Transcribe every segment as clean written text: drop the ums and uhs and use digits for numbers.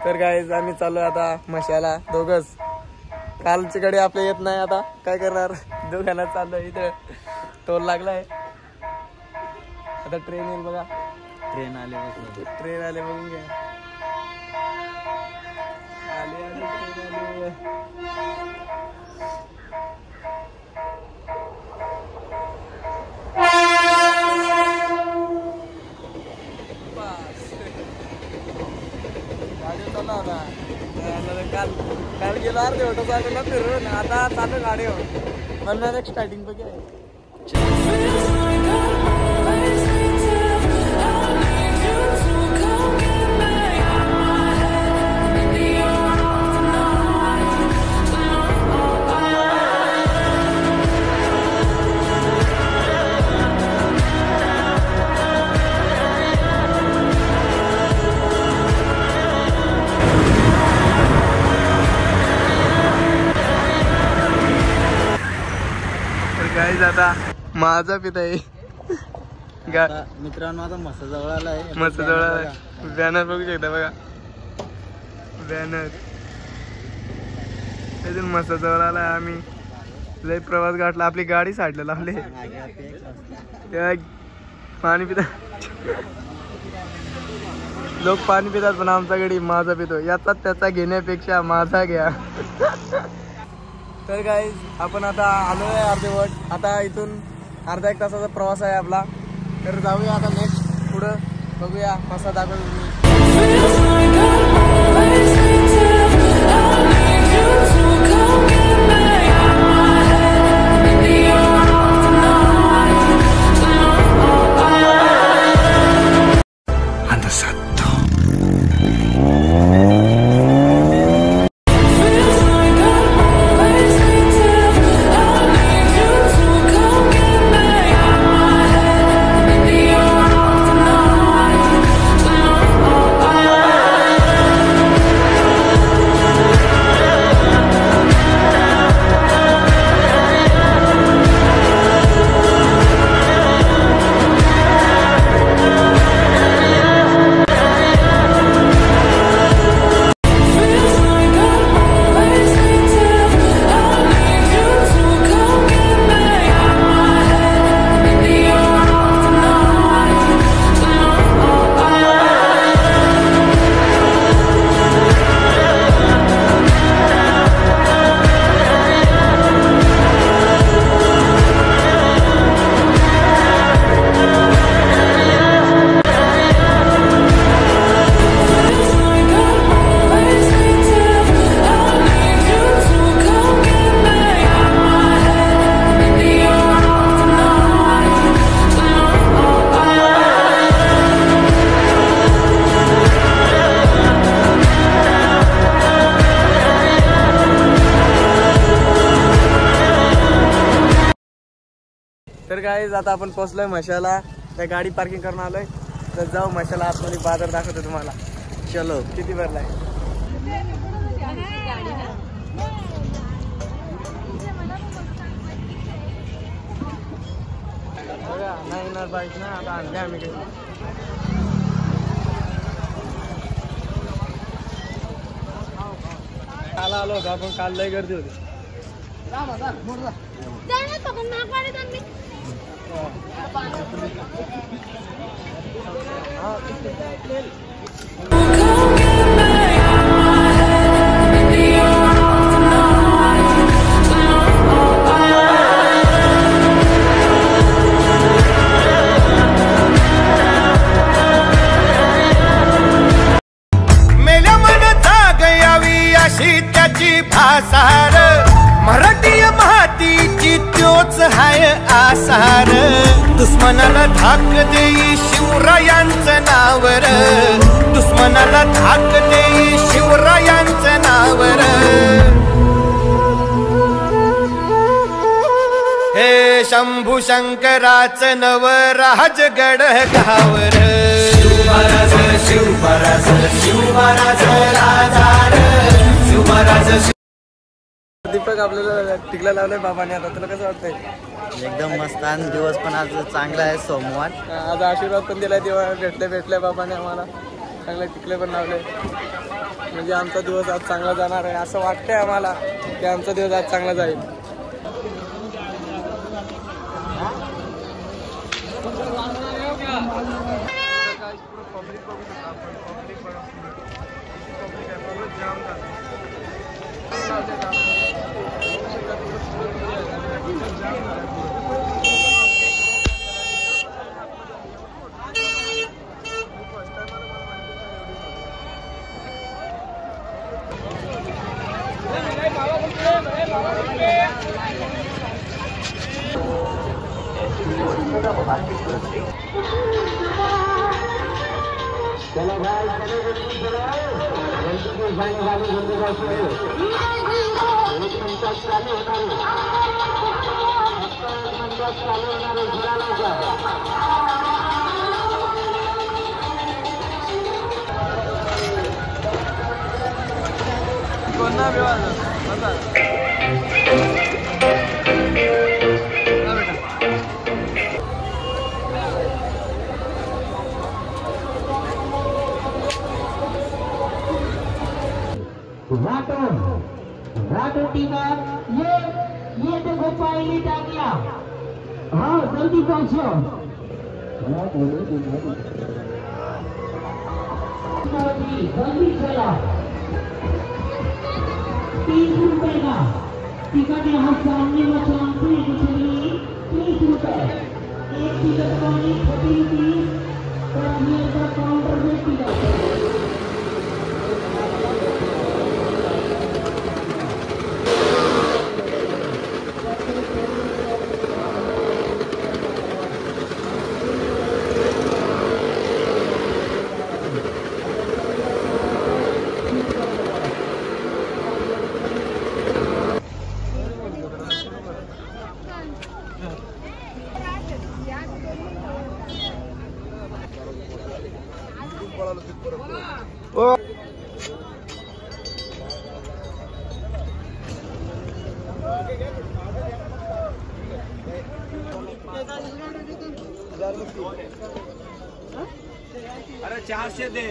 तर गाईज आम्ही चाललो आता मशाला दोघच. कालची कडे आपल्या येत नाही, आता काय करणार, दोघांना चाललो. इथं टोल लागलाय, आता ट्रेन येईल बघा. ट्रेन आले बघून घ्या. आले गाडी चालला आता. काल गेलो अर्धे ऑटो चालू फिरून, आता चालू गाडी हो म्हणणार स्टार्टिंग बघ. गाईज आता माझा पिता आहे मित्रांनो. आता मस्त जवळ आलाय, मस्त जवळ आलाय. बॅनर बघू शकता बघा, बॅनर अजून मस्त जवळ आलाय. आम्ही लय प्रवास गाठला, आपली गाडी साठला लावले. पाणी पिता लोक, पाणी पितात, पण आमचा गडी माझा पितो. याचा त्याचा घेण्यापेक्षा माझा घ्या. तर गाईज आपण आता आलोय अर्धवट. आता इथून अर्धा एक तासाचा प्रवास आहे आपला. तर जाऊया आता नेक्स्ट पुढं, बघूया कसा दाखवतो तर गाईज आता आपण पोहोचलोय मशाला. त्या गाडी पार्किंग करून आलोय. तर जाऊ मशाला आतमध्ये, बाजार दाखवतो तुम्हाला. चलो. किती भरलाय बघा. नाही येणार बाईक ना, आता आणले आम्ही. काल आलो होतो आपण, काल लय गर्दी होती. मेल्या मनचा गयावी अशी त्याची भासार, मराठी मातीची त्योच हाय आसार. दुश्मनाला धाक देई शिवरायांचं नावर, दुश्मनाला धाक देई शिवरायांचं नावर. हे शंभू शंकराचं नव राजगड गावर. शिवमहाराज शिवमहाराज शिवमहाराज राजार शिवमहाराज. दीपक आपल्याला टिकला लावलाय बाबाने. आता तुला कसं वाटतंय? एकदम मस्त. आणि दिवस पण आज चांगला आहे, सोमवार. आज आशीर्वाद पण दिलाय, देवा भेटले बाबाने आम्हाला. चांगले टिकले पण लावले. म्हणजे आमचा दिवस आज चांगला जाणार आहे असं वाटतंय आम्हाला की आमचा दिवस आज चांगला जाईल. कोणता रातो टीका ये देखो पायली टाकला. हाँ जल्दी पहुंचो. जल्दी चला. 30 रुपए का टिकट यहाँ सामने में चलाते हैं. 30 रुपए एक टिकट पानी 30 रुपीज और काउंटर में टिकट. अरे 400 दे.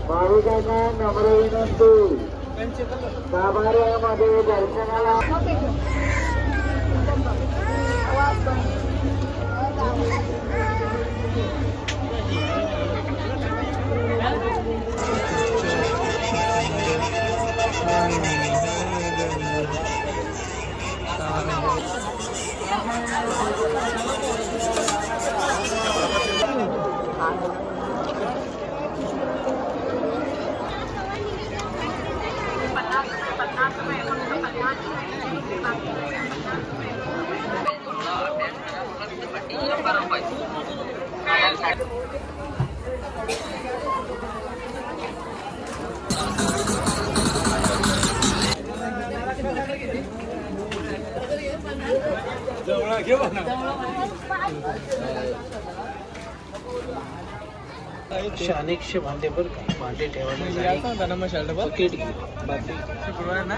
भाविकांना नम्र विनंती. गाभाऱ्यामध्ये दर्शनाला अनेकशे भांडे बरं का, भांडे ठेवायला ना मग शर्ट बघ बकेट घे बाकी शुक्रवार ना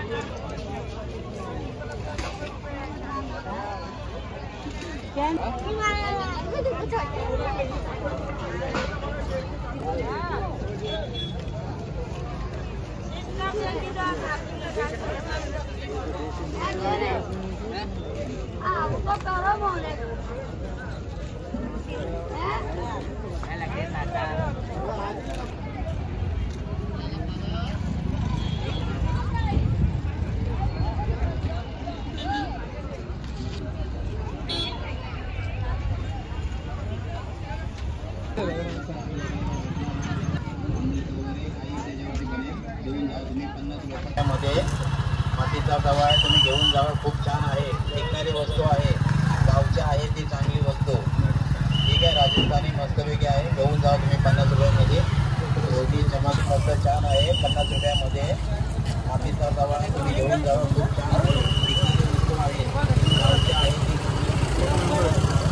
मध्ये मातीचा तवा आहे, तुम्ही घेऊन जावा. खूप छान आहे, टिकणारी वस्तू आहे, गावच्या आहे ती चांगली वस्तू. ठीक आहे, राजस्थानी मस्तपैकी आहे, घेऊन जावा तुम्ही 50 रुपयामध्ये. रोटी चमच मस्त छान आहे, 50 रुपयामध्ये. मातीचा तवा आहे, तुम्ही घेऊन जावा. खूप छान आहे, टिकणारी वस्तू आहे, गावच्या आहे ती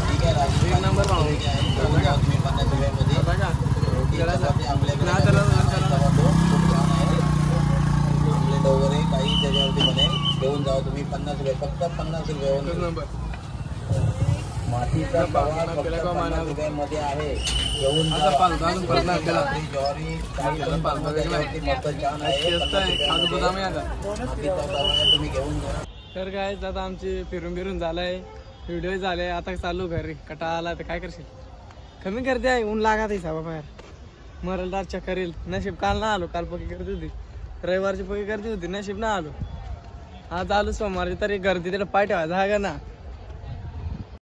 ठीक आहे. राजस्थानी मस्तपैकी आहे, घेऊन जावा तुम्ही 50 रुपयामध्ये. रोटी चपाती आपल्याकडे खूप छान आहे, आमलेट वगैरे काही त्याच्यावरती बनेल. घेऊन जावा तुम्ही 50 रुपये, फक्त 50 रुपये. मातीचा तवा फक्त 50 रुपयामध्ये आहे, घेऊन जावा. ज्वारी काही त्याच्यावरती मस्त छान आहे, 50 रुपयामध्ये. मातीचा तवा आहे, तुम्ही घेऊन जा. तर काय आता आमची फिरून झालाय, व्हिडिओ झाले. आता चालू घरी, कटा आला तर काय करशील. कमी करते आहे, ऊन लागत आहे साबा बाहेर, मरलदार चक्कर येईल. नशीब काल ना आलो, काल पक्की करत होती, रविवारची पक्की करती होती, नशीब ना आलो. आज आलो सोमवारची, तरी गर्दी तिला पाय ठेवायचा हा का ना.